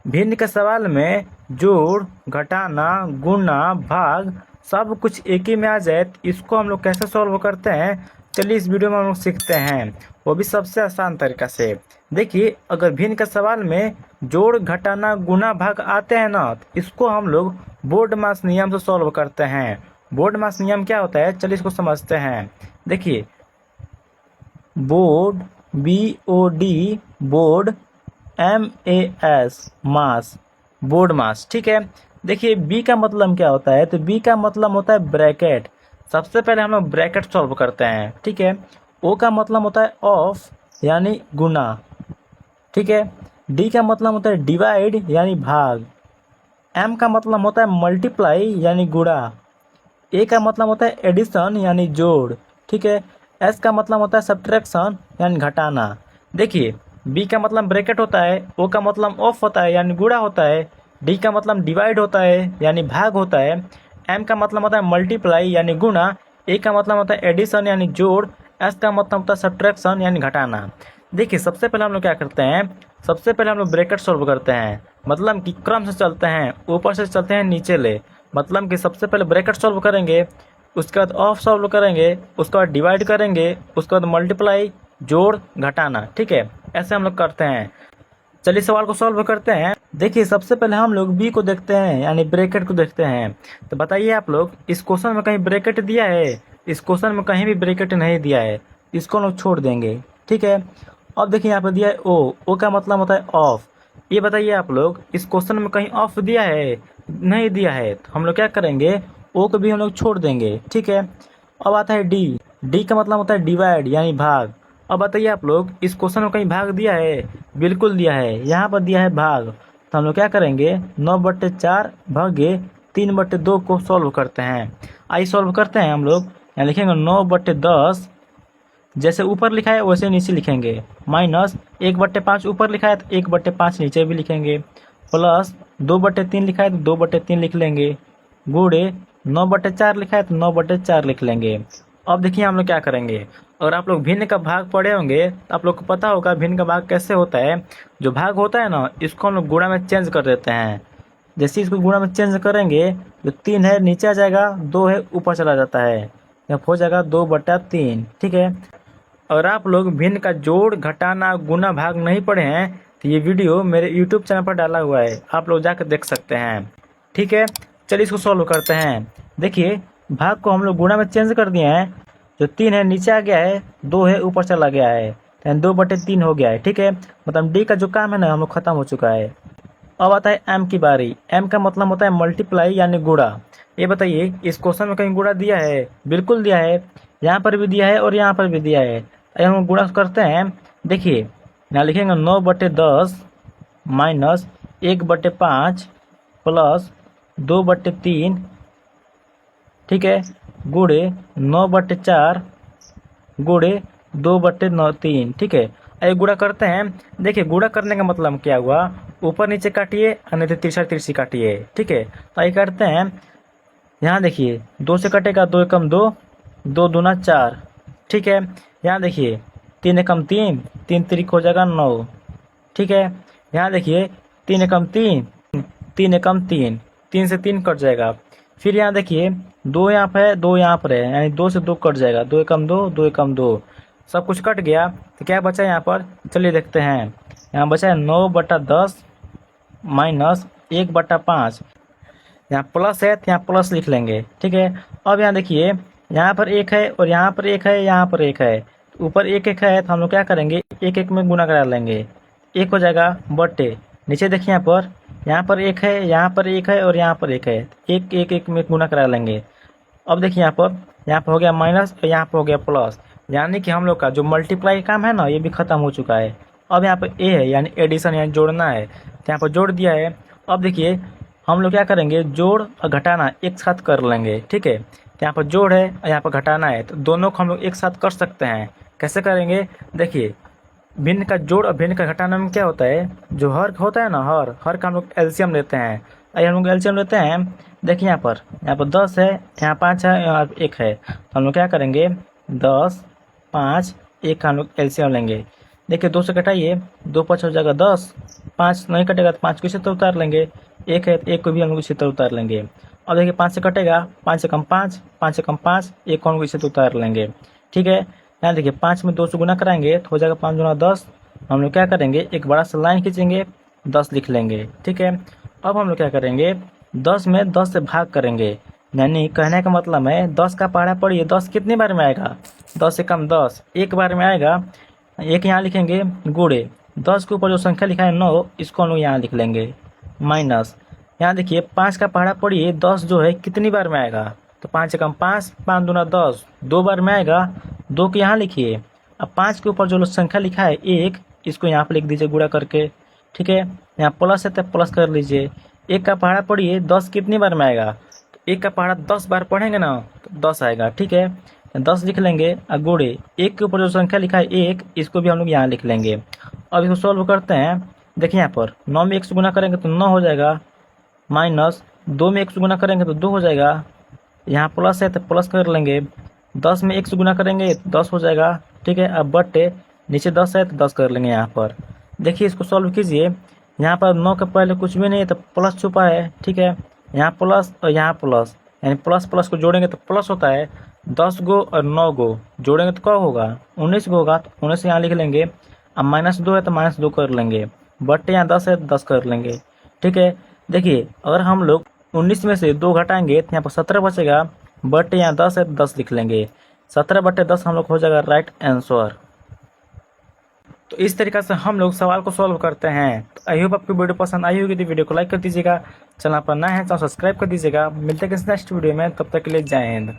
भिन्न के सवाल में जोड़, घटाना, गुणा, भाग सब कुछ एक ही में आ जाए तो इसको हम लोग कैसे सॉल्व करते हैं, चलिए इस वीडियो में हम लोग सीखते हैं, वो भी सबसे आसान तरीका से। देखिए, अगर भिन्न के सवाल में जोड़, घटाना, गुणा, भाग आते हैं ना, तो इसको हम लोग बोर्ड मास नियम से सॉल्व करते हैं। बोर्ड मास नियम क्या होता है, चलिए इसको समझते हैं। देखिए, बोर्ड, BOD, बोर्ड, MAS, मास, बोर्ड मास, ठीक है। देखिए, बी का मतलब क्या होता है, तो बी का मतलब होता है ब्रैकेट। सबसे पहले हम लोग ब्रैकेट सॉल्व करते हैं, ठीक है। ओ का मतलब होता है ऑफ यानी गुना, ठीक है। डी का मतलब होता है डिवाइड यानी भाग। एम का मतलब होता है मल्टीप्लाई यानी गुणा। ए का मतलब होता है एडिशन यानी जोड़, ठीक है। एस का मतलब होता है सब्ट्रैक्शन यानी घटाना। देखिए, बी का मतलब ब्रैकेट होता है, ओ का मतलब ऑफ होता है यानी गुणा होता है, डी का मतलब डिवाइड होता है यानी भाग होता है, एम का मतलब होता है मल्टीप्लाई यानी गुणा, ए का मतलब होता है एडिशन यानी जोड़, एस का मतलब होता है सब्ट्रैक्शन यानी घटाना। देखिए, सबसे पहले हम लोग क्या करते हैं, सबसे पहले हम लोग ब्रैकेट सॉल्व करते हैं, मतलब कि क्रम से चलते हैं, ऊपर से चलते हैं नीचे ले। मतलब कि सबसे पहले ब्रैकेट सॉल्व करेंगे, उसके बाद ऑफ सॉल्व करेंगे, उसके बाद डिवाइड करेंगे, उसके बाद मल्टीप्लाई, जोड़, घटाना, ठीक है। ऐसे हम लोग करते हैं। चलिए सवाल को सॉल्व करते हैं। देखिए, सबसे पहले हम लोग बी को देखते हैं यानी ब्रैकेट को देखते हैं। तो बताइए आप लोग, इस क्वेश्चन में कहीं ब्रैकेट दिया है? इस क्वेश्चन में कहीं भी ब्रैकेट नहीं दिया है, इसको हम लोग छोड़ देंगे, ठीक है। अब देखिए, यहाँ पर दिया है ओ का मतलब होता है ऑफ। ये बताइए आप लोग, इस क्वेश्चन में कहीं ऑफ दिया है? नहीं दिया है, तो हम लोग क्या करेंगे, ओ को भी हम लोग छोड़ देंगे, ठीक है। अब आता है डी। डी का मतलब होता है डिवाइड यानी भाग। अब बताइए आप लोग, इस क्वेश्चन में कहीं भाग दिया है? बिल्कुल दिया है, यहाँ पर दिया है भाग। तो हम लोग क्या करेंगे, 9/4 भागे 3/2 को सॉल्व करते हैं। आइए सॉल्व करते हैं हम लोग। यहाँ लिखेंगे 9/10, जैसे ऊपर लिखा है वैसे नीचे लिखेंगे, माइनस 1/5 ऊपर लिखा है तो 1/5 नीचे भी लिखेंगे, प्लस 2/3 लिखा है तो 2/3 लिख लेंगे, गुणे 9/4 लिखा है तो 9/4 लिख लेंगे। अब देखिए हम लोग क्या करेंगे, और आप लोग भिन्न का भाग पढ़े होंगे तो आप लोग को पता होगा भिन्न का भाग कैसे होता है। जो भाग होता है ना, इसको हम लोग गुणा में चेंज कर देते हैं। जैसे इसको गुणा में चेंज करेंगे, जो 3 है नीचे आ जाएगा, 2 है ऊपर चला जाता है, यहाँ हो जाएगा 2/3, ठीक है। अगर आप लोग भिन्न का जोड़, घटाना, गुना, भाग नहीं पढ़े हैं तो ये वीडियो मेरे YouTube चैनल पर डाला हुआ है, आप लोग जाकर देख सकते हैं, ठीक है। चलिए इसको सॉल्व करते हैं। देखिए, भाग को हम लोग गुणा में चेंज कर दिए हैं, जो 3 है नीचे आ गया है, 2 है ऊपर चला गया है, तो 2/3 हो गया है, ठीक है। मतलब डी का जो काम है ना, हम लोग खत्म हो चुका है। अब आता है एम की बारी। एम का मतलब होता है मल्टीप्लाई यानी गुणा। ये बताइए, इस क्वेश्चन में कहीं गुणा दिया है? बिल्कुल दिया है, यहाँ पर भी दिया है और यहाँ पर भी दिया है। आइए हम गुणा करते हैं। देखिए, यहाँ लिखेंगे 9/10 माइनस 1/5 प्लस 2/3, ठीक है, गुणे 9/4 गुणे 2/3, ठीक है। आइए गुणा करते हैं। देखिए, गुणा करने का मतलब क्या हुआ, ऊपर नीचे काटिए और नहीं तो तिरछा तिरछी काटिए, ठीक है। तो आइए करते हैं। यहाँ देखिए, 2 से कटेगा 2 एकम 2, 2 दूना 4, ठीक है। यहाँ देखिए, 3 एकम 3, 3 तिरिक हो जाएगा 9, ठीक है। यहाँ देखिए, 3 एकम 3, 3 एकम 3, 3 से 3 कट जाएगा। फिर यहाँ देखिए, 2 यहाँ पर है, 2 यहाँ पर है, यानी 2 से 2 कट जाएगा, 2 एकम 2, 2 एकम 2, सब कुछ कट गया। तो क्या बचा यहाँ पर, चलिए देखते हैं। यहाँ बचा है 9/10 माइनस 1/5। यहाँ प्लस है तो यहाँ प्लस लिख लेंगे, ठीक है। अब यहाँ देखिए, यहाँ पर 1 है और यहाँ पर 1 है, यहाँ पर 1 है, ऊपर 1 है तो हम लोग क्या करेंगे, 1 में गुना करा लेंगे, 1 हो जाएगा बट्टे। नीचे देखिए, यहाँ पर 1 है, यहाँ पर 1 है और यहाँ पर 1 है, 1 में गुना करा लेंगे। अब देखिए, यहाँ पर हो गया माइनस और यहाँ पर हो गया प्लस, यानी कि हम लोग का जो मल्टीप्लाई काम है ना, ये भी खत्म हो चुका है। अब यहाँ पर ए है यानी एडिशन यानी जोड़ना है, तो यहाँ पर जोड़ दिया है। अब देखिए, हम लोग क्या करेंगे, जोड़ और घटाना एक साथ कर लेंगे, ठीक है। तो यहाँ पर जोड़ है और यहाँ पर घटाना है, तो दोनों को हम लोग एक साथ कर सकते हैं। कैसे करेंगे, देखिए, भिन्न का जोड़ और भिन्न का घटाना में क्या होता है, जो हर होता है ना, हर का हम लोग एलसीएम लेते हैं। आइए हम लोग एलसीएम लेते हैं। देखिए, यहाँ पर 10 है, यहाँ 5 है, यहाँ 1 है, तो हम लोग क्या करेंगे, 10, 5, 1 का हम लोग एलसीएम लेंगे। देखिए 2 से घटाइए, 2 5 हो जाएगा 10, 5 नहीं कटेगा तो 5 को इसी तरह उतार लेंगे, 1 है तो 1 को भी हम लोग इसी तरह उतार लेंगे। अब देखिए 5 से कटेगा, 5 से कम 5, 5 से कम 5, 1 को हम लोग इसी तरह उतार लेंगे। ठीक है, यहाँ देखिए 5 में 2 से गुना कराएंगे तो हो जाएगा 5 गुना 10। हम लोग क्या करेंगे, एक बड़ा सा लाइन खींचेंगे, 10 लिख लेंगे। ठीक है, अब हम लोग क्या करेंगे, 10 में 10 से भाग करेंगे, यानी कहने का मतलब है 10 का पहाड़ा पढ़िए, 10 कितनी बार में आएगा, 10 से कम 10 एक बार में आएगा। एक यहाँ लिखेंगे गुणे, 10 के ऊपर जो संख्या लिखा है 9, इसको हम लोग यहाँ लिख लेंगे माइनस। यहाँ देखिए 5 का पहाड़ा पढ़िए, 10 जो है कितनी बार में आएगा, तो 5 से कम 5, 5 दूना 10, 2 बार में आएगा, 2 को यहाँ लिखिए। अब 5 के ऊपर जो संख्या लिखा है 1, इसको यहाँ पर लिख दीजिए गुणा करके। ठीक है, यहाँ प्लस है तो प्लस कर लीजिए। 1 का पहाड़ा पढ़िए, 10 कितनी बार में आएगा, तो 1 का पहाड़ा 10 बार पढ़ेंगे ना तो 10 आएगा। ठीक है, 10 लिख लेंगे और गुणे 1 के ऊपर जो संख्या लिखा है 1, इसको भी हम लोग यहाँ लिख लेंगे। अब इसको सॉल्व करते हैं। देखिए यहाँ पर 9 में 1 से गुना करेंगे तो 9 हो जाएगा, माइनस 2 में 1 से गुना करेंगे तो 2 हो जाएगा, यहाँ प्लस है तो प्लस कर लेंगे, 10 में 1 से गुना करेंगे तो 10 हो जाएगा। ठीक है, अब बटे नीचे 10 है तो 10 कर लेंगे यहाँ पर। देखिए इसको सॉल्व कीजिए, यहाँ पर 9 के पहले कुछ भी नहीं है तो प्लस छुपा है। ठीक है, यहाँ प्लस और यहाँ प्लस, यानी प्लस प्लस को जोड़ेंगे तो प्लस होता है। 10 गो और 9 गो जोड़ेंगे तो क्या होगा, 19 गो होगा, तो 19 यहाँ लिख लेंगे। अब माइनस 2 है तो माइनस 2 कर लेंगे, बटे यहाँ 10 है तो 10 कर लेंगे। ठीक है, देखिए अगर हम लोग 19 में से 2 घटाएंगे तो यहाँ पर 17 बचेगा, बटे यहाँ 10 है तो 10 लिख लेंगे। 17 बटे 10 हम लोग हो जाएगा राइट आंसर। तो इस तरीके से हम लोग सवाल को सॉल्व करते हैं। तो आई होप आपको वीडियो पसंद आई होगी, तो वीडियो को लाइक कर दीजिएगा, चैनल पर नया है तो सब्सक्राइब कर दीजिएगा। मिलते हैं नेक्स्ट वीडियो में, तब तक के लिए जय हिंद।